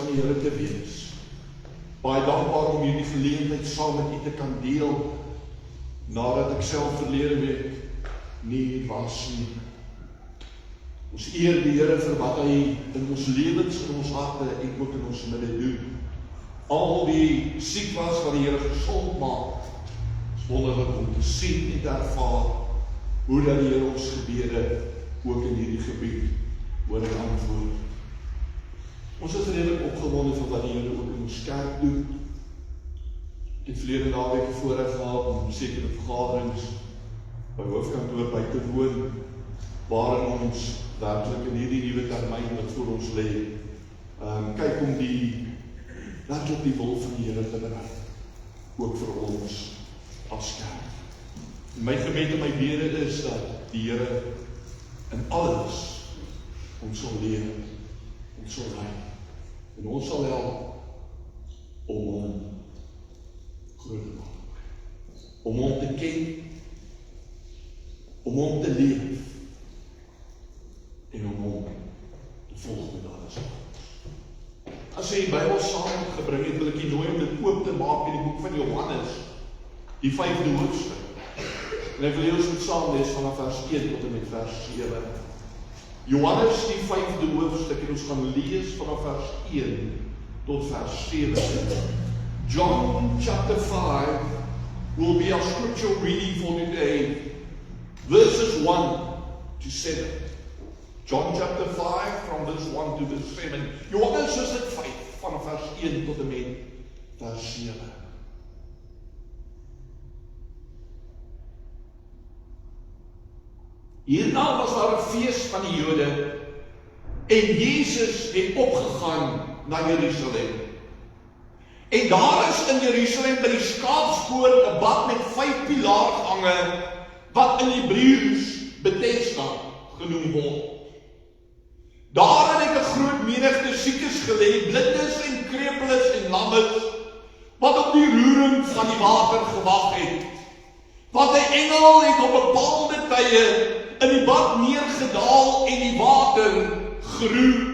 van die Here te wees. Baie dankbaar om hierdie geleentheid saam met u te kan deel, nadat ek self verlede week nie was nie. Ons eer die Here vir wat hy in ons lewens, in ons harte en ook in ons midde doen. Al die siek was wat die Here gesond maak, is wonderlik om te sien en te ervaar hoe dat die Here ons gebede ook in hierdie gebied hoor en antwoord. Ons is redelijk opgewonde van wat die Here ook in ons kerk doen. Ek het verlede naweek voorreg gehad om sekere vergaderings by hoofkantoor by te woon, waarin ons werklik in hierdie nuwe termyn wat voor ons lê, kyk om werklik die wil van die Here te bereik, ook vir ons as kerk. En my gebed en my bede is dat die Here in alles ons sal leer, ons sal lei, en ons sal help om hom groot te maak, om hom te ken, om hom te leef, en om hom te volg met alles. As jy die Bybel saam gebring het, wil ek jy nooi om dit oop te maak in die boek van Johannes, die 5de hoofstuk. En ek wil jy ons moet saam lees vanaf vers 1 tot en met vers 7. Johannes die 5de hoofstuk, en ons gaan lees vanaf vers 1 tot vers 7. John chapter 5 will be our scripture reading for today, verses 1 to 7. John chapter 5 from verse 1 to verse 7. Johannes is het 5 vanaf vers 1 tot en met vers 7. Hierna was daar 'n fees van die Jode en Jesus het opgegaan na Jerusalem. En daar is in Jerusalem by die Skaapspoort 'n bad met 5 pilaargange wat in Hebreëus Bethesda genoem word. Daarin het 'n groot menigte siekes gelê, blindes en krepeles en lammes, wat op die roering van die water gewag het. Want 'n engel het op bepaalde tye in die bad neergedaal en die water geroer.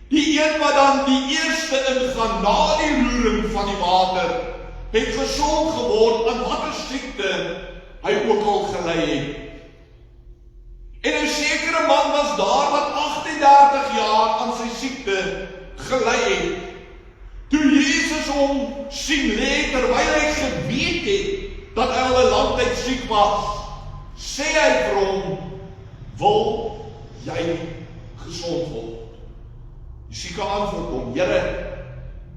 Die een wat dan die eerste ingaan na die roering van die water, het gesond geword aan watter siekte hy ook al gelei het. En 'n sekere man was daar wat 38 jaar aan sy siekte gelei het. Toe Jesus hom sien lê terwyl hy geweet het dat hy al 'n lang tyd siek was, sê hy vir hom, wil jy gesond word? Die sieke antwoord hom, Here,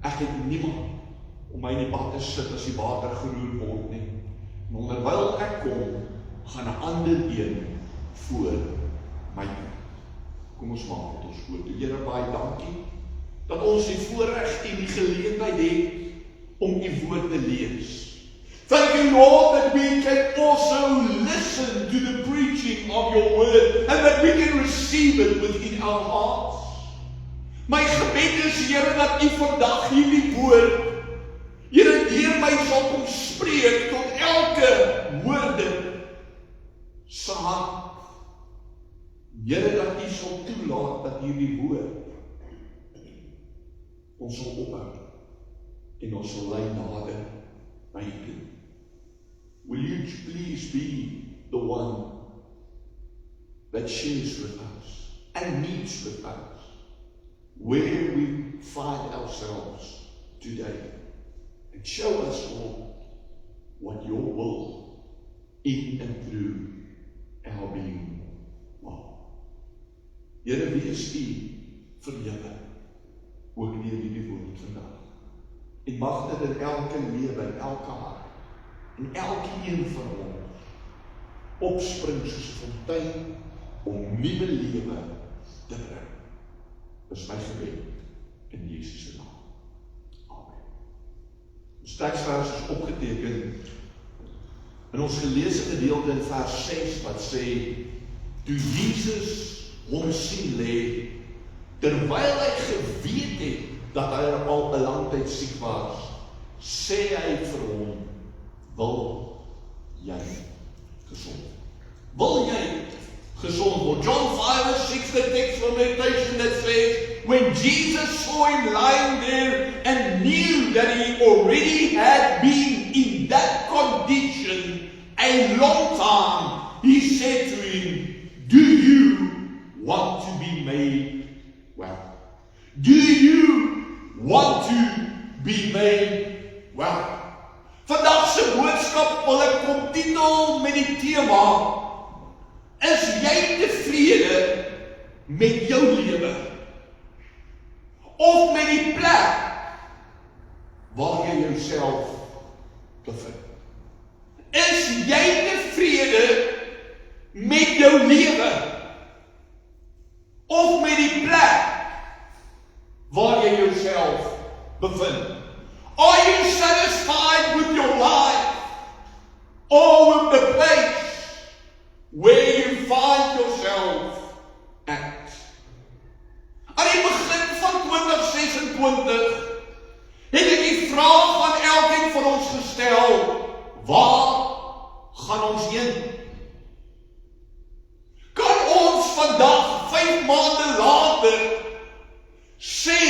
ek het niemand om my in die bad te sit as die water geroer word nie. En onderwyl ek kom, gaan 'n ander een voor my. Kom ons maak dit ons goed. Here, baie dankie dat ons die voorreg en die geleentheid het om u woord te lees. Thank you, Lord, that we can also listen to the preaching of your word and that we can receive it within our hearts. My gebed is, Here, dat u vandag hierdie woord, Here, deur my sal kom spreek tot elke woorde se hart. Here, dat u sal toelaat dat hierdie woord ons sal ophou en ons sal lei nader by u toe. Will you please be the one that shares with us and meets with us where we find ourselves today, and show us, Lord, what your will in and through our being was. Here, wees u verheerlik ook deur hierdie woord vandag. En mag dit in elke lewe, in elke hart, en elkeen van ons opspring soos 'n fontein om nuwe lewe te bring. Dis my gebed in Jesus se naam. Amen. Ons teksvers is opgeteken in ons geleesde gedeelte in vers 6 wat sê, toe Jesus hom sien lê, terwyl hy geweet het dat hy al 'n lang tyd siek was, sê hy vir hom, wil jy gesond word? Wil jy gesond word? John 5:6, the text for meditation that says, when Jesus saw him lying there and knew that he already had been in that condition a long time, he said to him, do you want to be made well? Do you want to be made well? Vandag se boodskap wil ek optitel met die tema, is jy tevrede met jou lewe? Of met die plek waar jy jouself bevind? Is jy tevrede met jou lewe? Of met die plek waar jy jouself bevind? Are you satisfied with your life? Or with the place where you find yourself at? Aan die begin van 2026 het ek die vraag aan elkeen van ons gestel, waar gaan ons heen? Kan ons vandag, 5 maande later, sê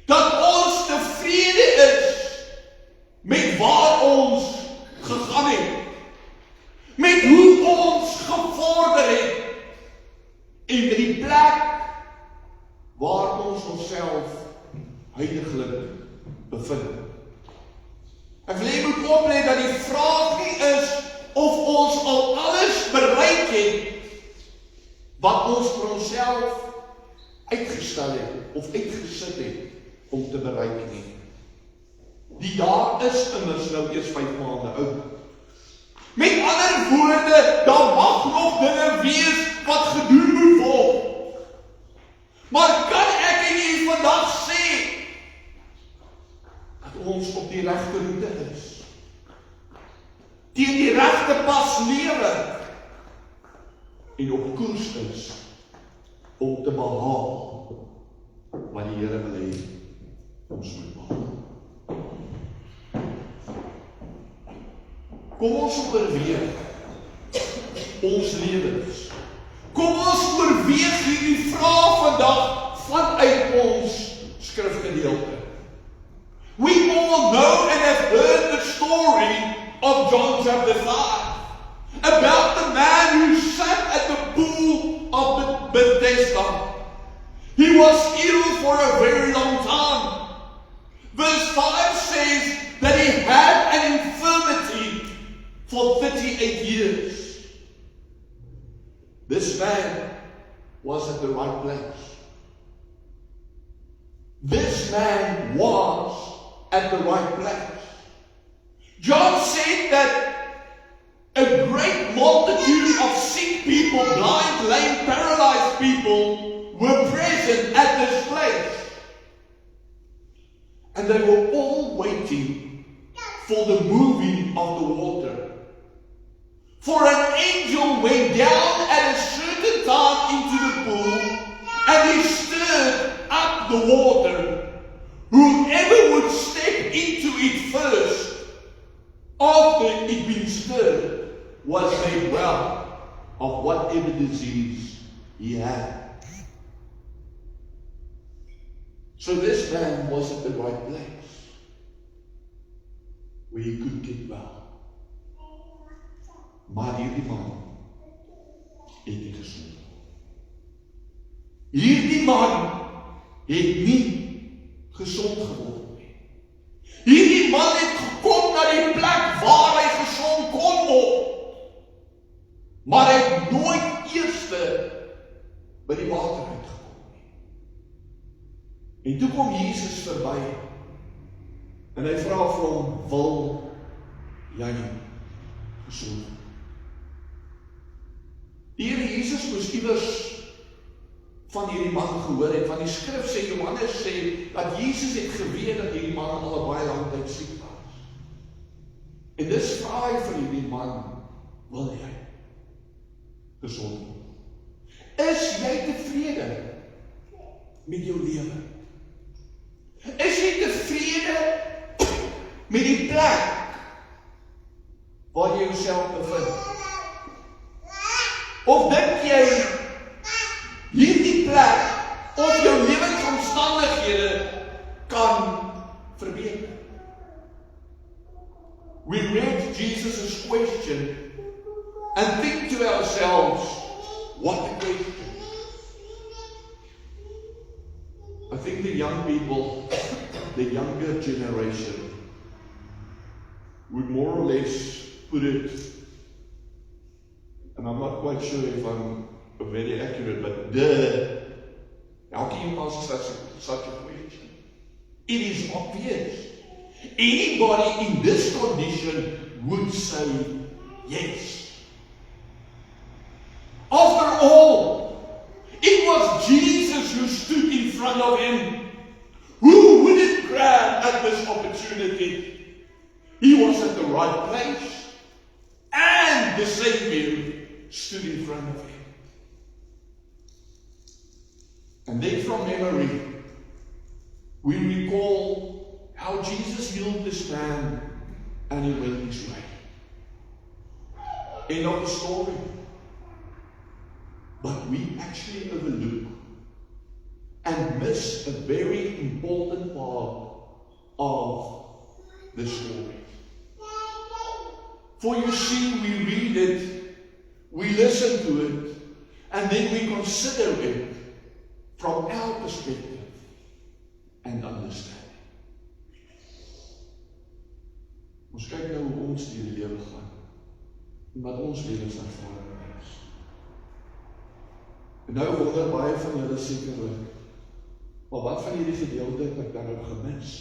dat ons tevrede is met waar ons gegaan het, met hoe ons gevorder het, en met die plek waar ons onsself heiliglik bevind. Ek wil jy moet oplet dat die vraag nie is of ons al alles bereik het wat ons vir onsself uitgestel het of uitgesit het om te bereik nie. Die jaar is immers nou eers 5 maande oud. Met ander woorde, daar mag nog dinge wees wat gedoen moet word. Maar kan ek en jy vandag sê dat ons op die regte roete is? Teen die regte pas lewe en op koers is om te behaal wat die Here wil hê ons moet behaal. Kom ons oorweeg ons lewens. Kom ons oorweeg hierdie vraag vandag vanuit ons skrifgedeelte. We all know and have heard the story of John chapter 5 about the man who sat at the pool of Bethesda. He was ill for a very long time. Verse 5 says that he had an infirmity for 38 years. This man was at the right place. This man was at the right place. John said that a great multitude of sick people, blind, lame, paralyzed people were present at this place. And they were all waiting for the moving of the water. For an angel went down at a certain time into the pool, and he stirred up the water. Whoever would step into it first, after it been stirred, was made well of whatever disease he had. So this man was at the right place, where he could get well. Maar hierdie man het nie gesond. Hierdie man het nie gesond geword nie. Hierdie man het gekom na die plek waar hy gesond kon word. Maar hy het nooit eerste by die water uitgekom nie. En toe kom Jesus verby en hy vra vir hom, wil jy gesond word? Die Here Jesus moes iewers van hierdie man gehoor het, want die skrif sê, Johannes sê, dat Jesus het geweet dat hierdie man al 'n baie lang tyd siek was. En dis vra hy vir hierdie man, wil jy gesond word? Is jy tevrede met jou lewe? Is jy tevrede met die plek waar jy jouself bevind? Of dink jy hierdie plek of jou lewe we read Jesus' question and think to ourselves, what a question. I think the young people, the younger generation, would more or less put it, and I'm not quite sure if I'm very accurate, but how can you ask such a question? It is obvious. Anybody in this condition would say yes. After all, it was Jesus who stood in front of him. Who wouldn't grab at this opportunity? He was at the right place, and the Savior stood in front of him. And then from memory, we recall how Jesus healed this man and he went his way. End of the story. But we actually overlook and miss a very important part of the story. For you see, we read it, we listen to it, and then we consider it from our perspective and understanding. Ons kyk nou hoe ons die lewe gaan, en wat ons lewenservaring is. En nou wonder baie van julle sekerlik, maar wat van hierdie gedeelte het ek dan nou gemis?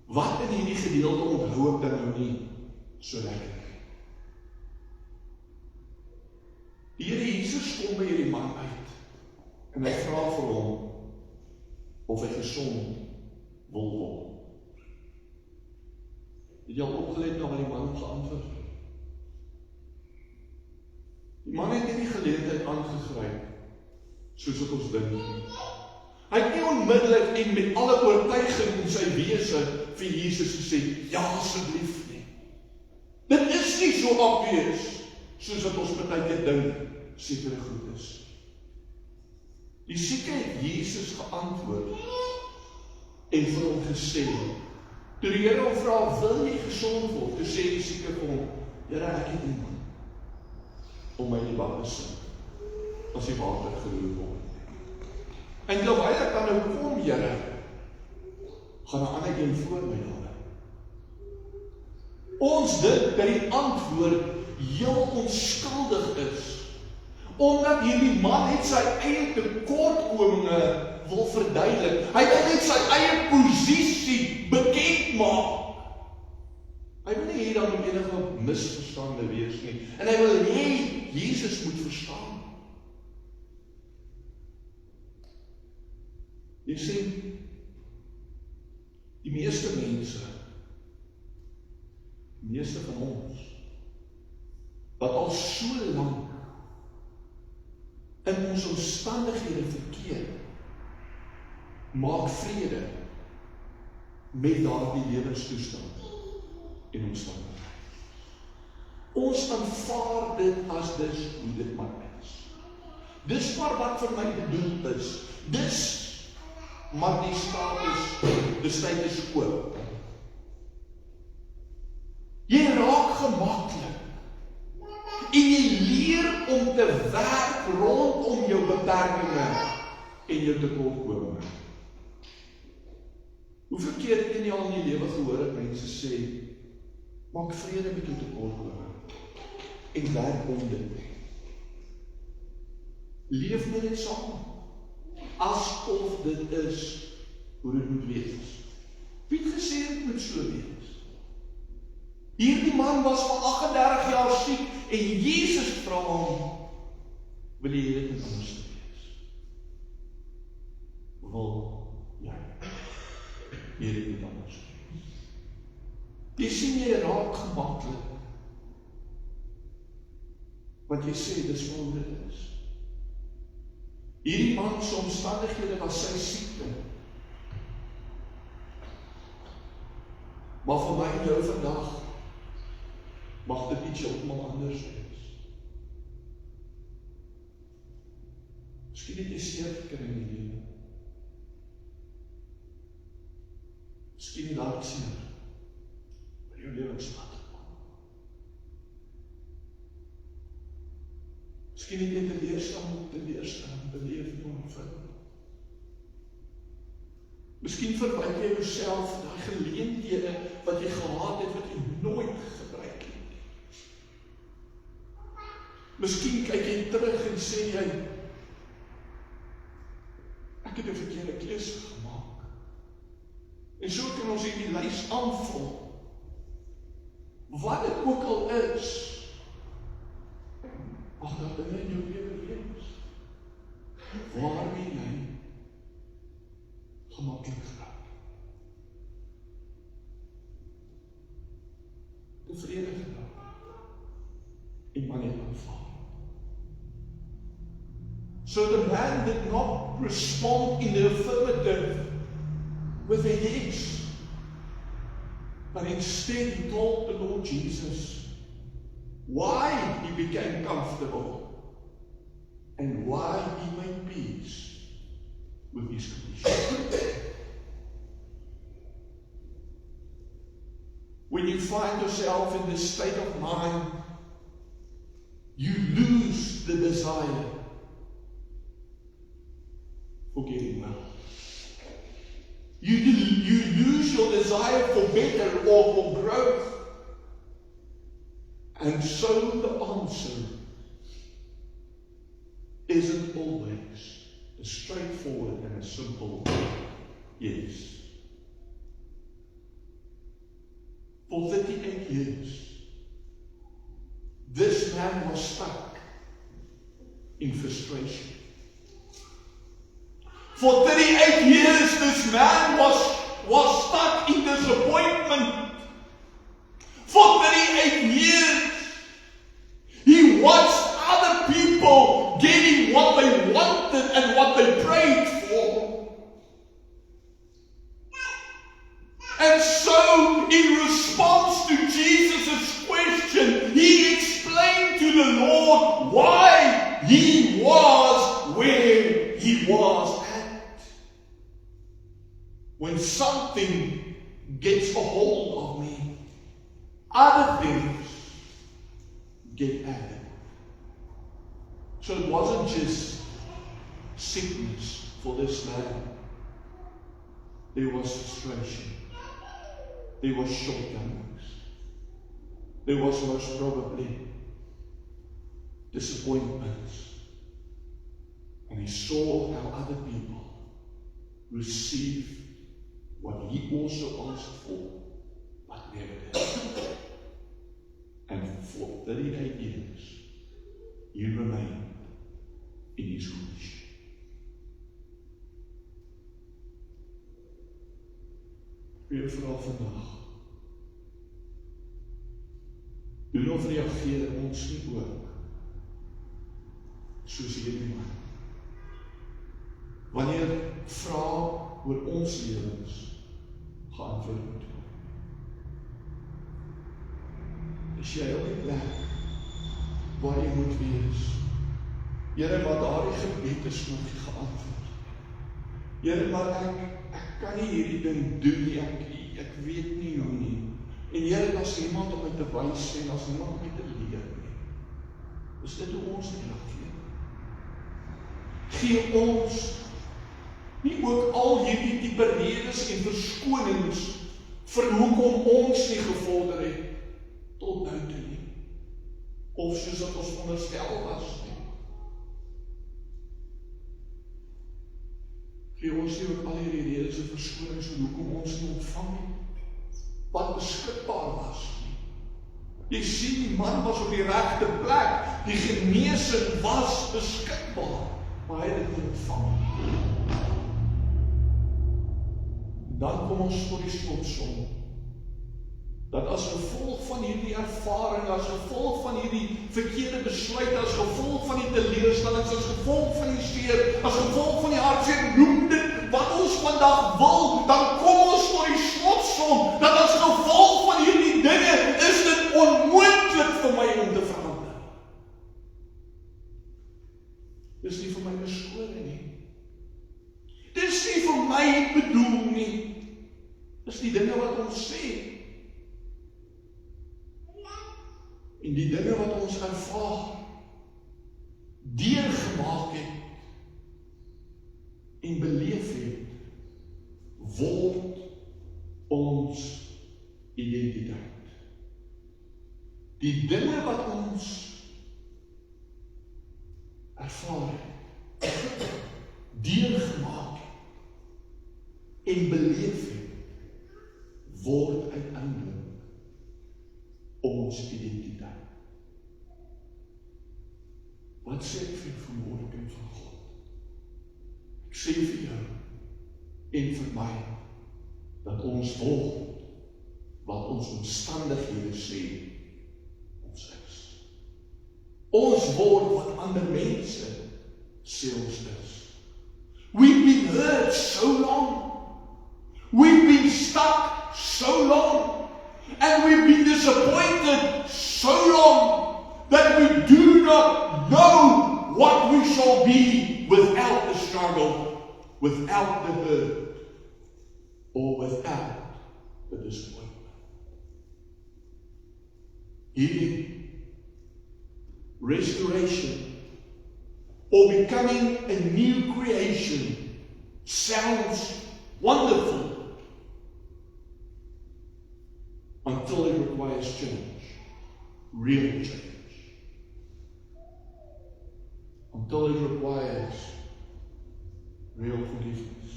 Wat in hierdie gedeelte onthou ek dan nou nie so lekker? Die Here Jesus kom by hierdie man uit, en hy vra vir hom of hy gesond wil word. Het jy al opgelet na wat die man geantwoord het? Die man het nie die geleentheid aangegryp, soos wat ons dink. Hy het nie onmiddellik en met alle oortuiging in sy wese vir Jesus gesê, ja asseblief nie. Dit is nie so obvious, soos wat ons baie keer dink, sekere goed is. Die sieke het Jesus geantwoord en vir hom gesê, toe die Here hom vra, wil jy gesond word? Toe sê die sieke vir hom, Here, ek het niemand om my die bad te sing, as die water geroer word. En terwyl ek dan nou kom, Here, gaan 'n ander een voor my daar. Ons dink dat die antwoord heel onskuldig is, omdat hierdie man net sy eie tekortkominge wil verduidelik. Hy wil net sy eie posisie bekend maak. Hy wil nie hê daar moet enige misverstande wees nie. En hy wil hê Jesus moet verstaan. Jy sien, die meeste mense, die meeste van ons, wat al so lank in ons omstandighede verkeer, maak vrede met daardie lewenstoestand en omstandighede. Ons aanvaar dit as dis hoe dit maar is. Dis maar wat vir my bedoel is. Dis maar die status quo. Jy raak gemaklik en jy leer om te werk rondom jou beperkings en jou tekortkominge. Hoeveel keer het jy al in die lewe gehoor dat mense sê, maak vrede met jou tekortkominge en werk om dit. Leef met dit saam, asof dit is hoe dit moet wees. Wie het gesê dit moet so wees? Hierdie man was vir 38 jaar siek en Jesus vra hom, wil jy dit met ons wees? Wil jy hierdie met ons wees? Jy sien jy raak gemaklik, want jy sê dis wat dit is. Hierdie man se omstandighede was sy siekte. Maar vir my en jou vandag mag dit iets heeltemal anders wees. Miskien het jy seer gekry in die lewe. Miskien die hartseer by jou lewenspad. Miskien het jy teleurstelling beleef in jou ontwikkeling. Miskien verwyk jy jouself van daai geleenthede wat jy gehad het, wat jy nooit gebruik het. Miskien kyk jy terug en sê jy, ek het 'n verkeerde keuse gemaak. En so kan ons hierdie lys aanvul. Wat dit ook al is, ag, dat dinge in jou lewe wees, waarmee jy gemaklik geraak. Tevrede geraak. En wanneer aanvaar. So the man did not respond in the affirmative with a yes, but instead he told the Lord Jesus why he became comfortable and why he made peace with his condition. When you find yourself in this state of mind, you lose the desire for getting well. You lose your desire for better or for growth. And so the answer isn't always a straightforward and a simple yes. For 38 years, this man was stuck in frustration. For 38 years, this man was stuck in disappointment. For 38 years, he watched other people getting what they wanted and what they prayed for. And so, in response to Jesus' question, he explained to the Lord why he was where he was at. When something gets a hold of me, other things get added. So it wasn't just sickness for this man. There was frustration. There was shortcomings. There was most probably disappointments. And he saw how other people received what he also asked for, but never did. And for 38 years, he remained in his condition. Weer vooral vandag. Doen of reageer ons nie ook soos hierdie man. Wanneer vrae oor ons lewens geantwoord moet word. Is jy op die plek waar jy moet wees? Here, maar daardie gebed is nog nie geantwoord. Here, maar ek kan nie hierdie ding doen nie, ek weet nie hoe nie. En Here, as iemand om my te wys en as iemand om my te leer nie. Is dit hoe ons reageer? Gee ons nie ook al hierdie tipe redes en verskonings vir hoekom ons nie gevorder het tot nou toe nie. Of soos wat ons onderstel was nie. Gee ons nie ook al hierdie redes en verskonings vir hoekom ons nie ontvang nie. Wat beskikbaar was nie. Jy sien, die man was op die regte plek. Die genesing was beskikbaar, maar hy het dit nie ontvang. Dan kom ons tot die slotsom. Dat as gevolg van hierdie ervaring, as gevolg van hierdie verkeerde besluit, as gevolg van die teleurstellings, as gevolg van die seer, as gevolg van die hartseer, noem dit wat ons vandag wil, dan kom ons tot die slotsom, dat as gevolg van hierdie dinge, is dit onmoontlik vir my om te verander. Dis nie vir my beskore nie. Dis nie vir my bedoel nie. Dis die dinge wat ons sê. En die dinge wat ons ervaar, deurgemaak het en beleef het, word ons identiteit. Die dinge wat ons ervaar het, deurgemaak het en beleef het, word uiteindelik ons identiteit. Wat sê ek vir vanmorgen kind van God? Ek sê vir jou en vir my, dat ons word wat ons omstandighede sê ons is. Ons word wat ander mense sê ons is. We've been hurt so long. We've been stuck so long. And we've been disappointed so long that we do not know what we shall be without the struggle, without the hurt, or without the disappointment. Healing, restoration, or becoming a new creation sounds wonderful until it requires change, real change. Until it requires real forgiveness.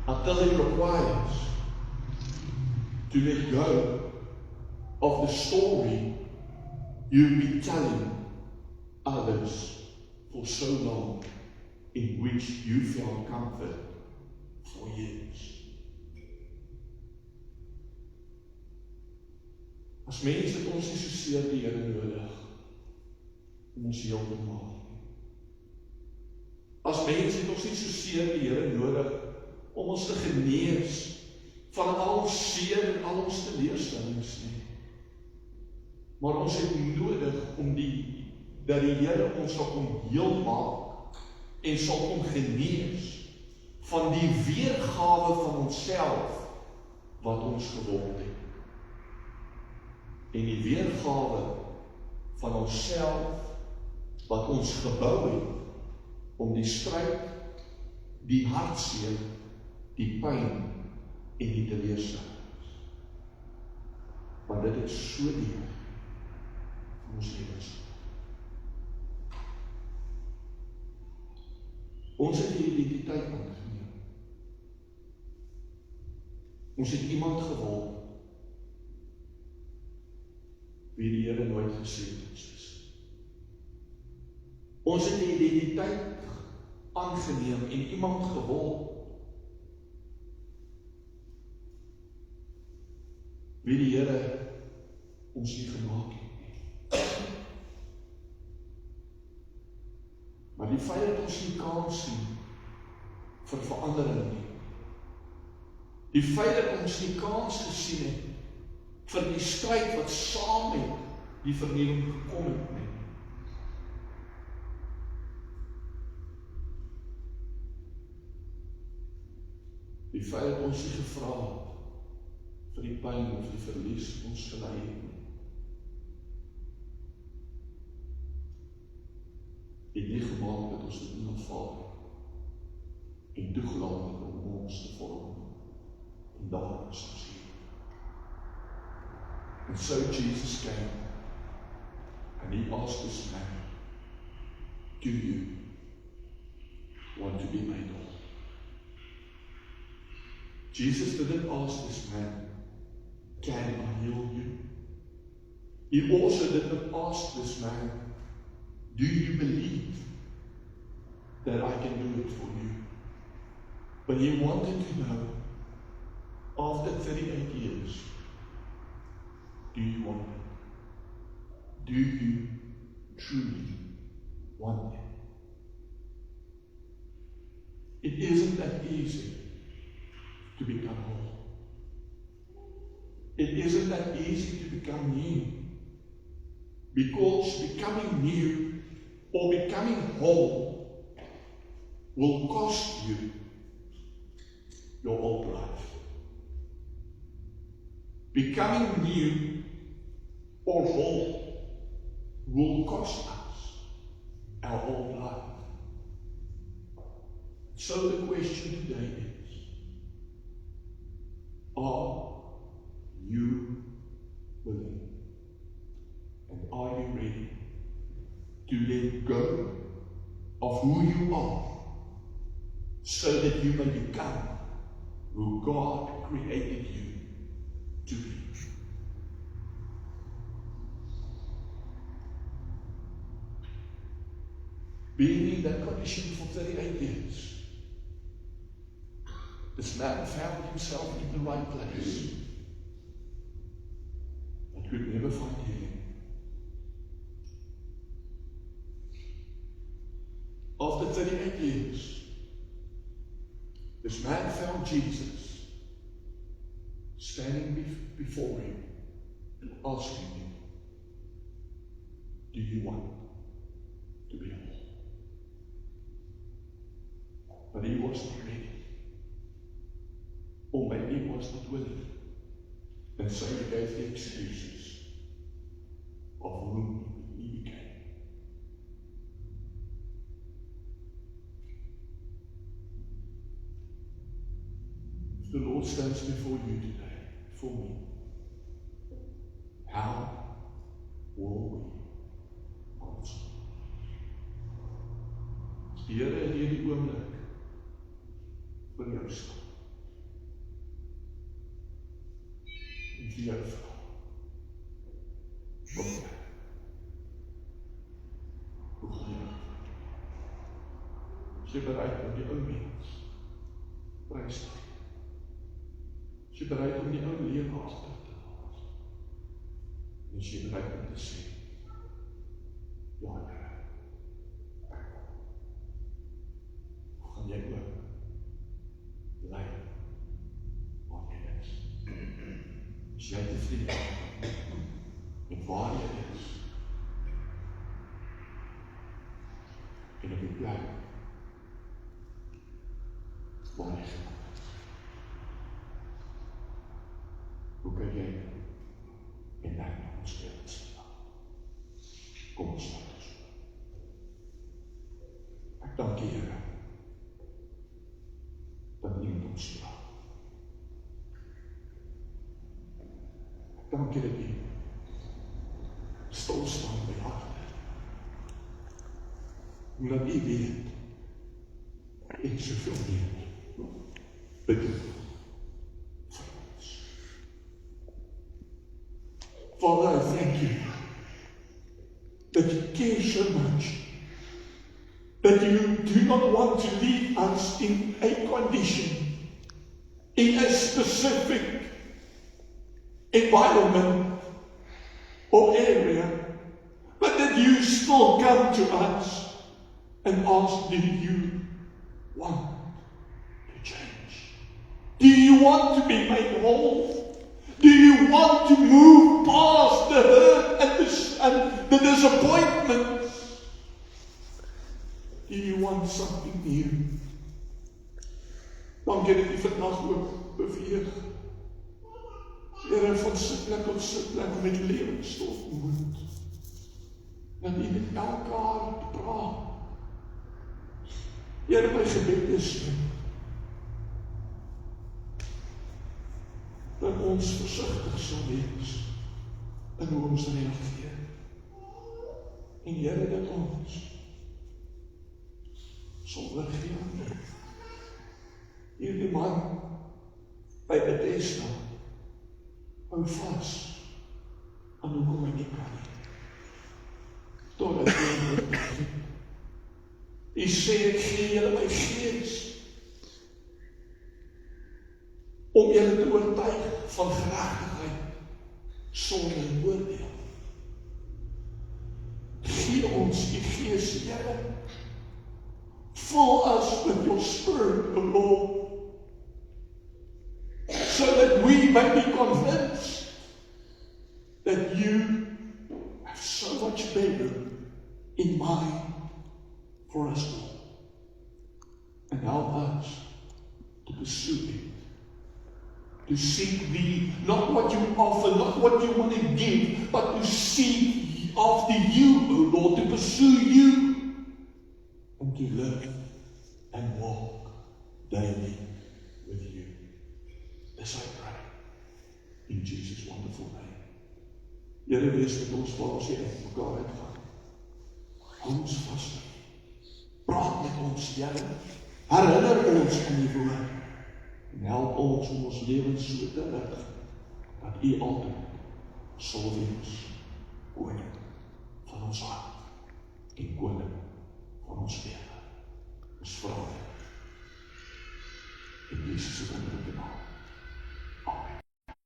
Until it requires to let go of the story you've been telling others for so long, in which you found comfort for years. As mens het ons nie so seer die Here nodig om ons heel te maak. As mens het ons nie so seer die Here nodig om ons te genees van al ons seer en al ons teleurstellings nie. Maar ons het nodig om dat die Here ons sal kom heel maak en sal kom genees van die weergawe van onsself wat ons geword het. En die weergawe van onsself wat ons gebou het om die stryd, die hartseer, die pyn en die teleurstellings. Want dit is so deel van ons lewens. Ons het die identiteit aangeneem. Ons het iemand geword wie die Here nooit gesê het ons is. Ons het die identiteit aangeneem en iemand geword wie die Here ons nie gemaak het. Maar die feit dat ons nie kans sien vir verandering nie. Die feit dat ons nie kans gesien het vir die stryd wat saam met die vernuwing gekom het nie. Die feit dat ons nie gevra het vir die pyn of die verlies ons gelei het nie. Het nie gemaak dat ons dit nie aanvaar en toegelaat het om ons te vorm en daar is ons hier. And so Jesus came and he asked this man, do you want to be made whole? Jesus didn't ask this man, can I heal you? He also didn't ask this man, do you believe that I can do it for you? But he wanted to know, after 38 years, do you want it? Do you truly want it? It isn't that easy to become whole. It isn't that easy to become new. Because becoming new or becoming whole will cost you your old life. Becoming new or whole will cost us our old life. So the question today is, are you willing? And are you ready to let go of who you are so that you may become who God created you to be? Being in that condition for 38 years, this man found himself in the right place, but could never find healing. After 38 years, this man found Jesus standing before him and asking him, do you want to be whole? But he wasn't ready. Or maybe he was not willing. And so he gave the excuses of whom he became. If the Lord stands before you today, for me, how will we answer? Here in hierdie oomblik vir jou staan. En vir jou vra, wat jy? Hoe gaan jy? Is jy bereid om die ou mens prys te gee? Is jy bereid om die ou lewe agter te laat? En is jy bereid om te sê, ja, Here, ek wil. Hoe gaan jy ook lei waar jy is? Is jy tevrede met waar jy is? En op die plek waar jy gemaakt is? Hoe kan jy en ek na ons wereld staan? Kom ons laat ons. Ek dank die Here dat niemand ons vra. Ek dank jy dat jy stilstaan by harte. Omdat jy weet en soveel meer bedoel vir ons. Father, I thank you that you care so much, that you do not want to leave us in a condition, in a specific environment or area, but that you still come to us and ask, do you want to change? Do you want to be made whole? Do you want to move past the hurt and the disappointments? Do you want something new? Dankie dat jy vandag ook beweeg. Here, van sitplek op sitplek met lewensstof moet. Dat jy met elkaar praat. Here, my gebed is dat ons versigtig sal wees in hoe ons reageer. En Here, dat ons sonder geen hierdie man by Bethesda hou vas aan hoekom hy nie kan nie. Totdat hy moet begin. Hy sê, ek gee julle my gees om julle te oortuig van geregtigheid, sonde en oordeel. Gee ons die gees, Here. Fill us with your Spirit, O Lord, so that we may be convinced that you have so much better in mind for us all. And help us to pursue it. To seek thee, not what you offer, not what you want to give, but to seek after you, O Lord, to pursue you, and to live and walk daily with you. This I pray, in Jesus' wonderful name. Here wees met ons waar ons hier uit mekaar uitgaan. Hou ons vast. Praat met ons, Here. Herinner ons aan die woord. En help ons om ons lewens so te rig, dat U altyd sal wees koning van ons hart en koning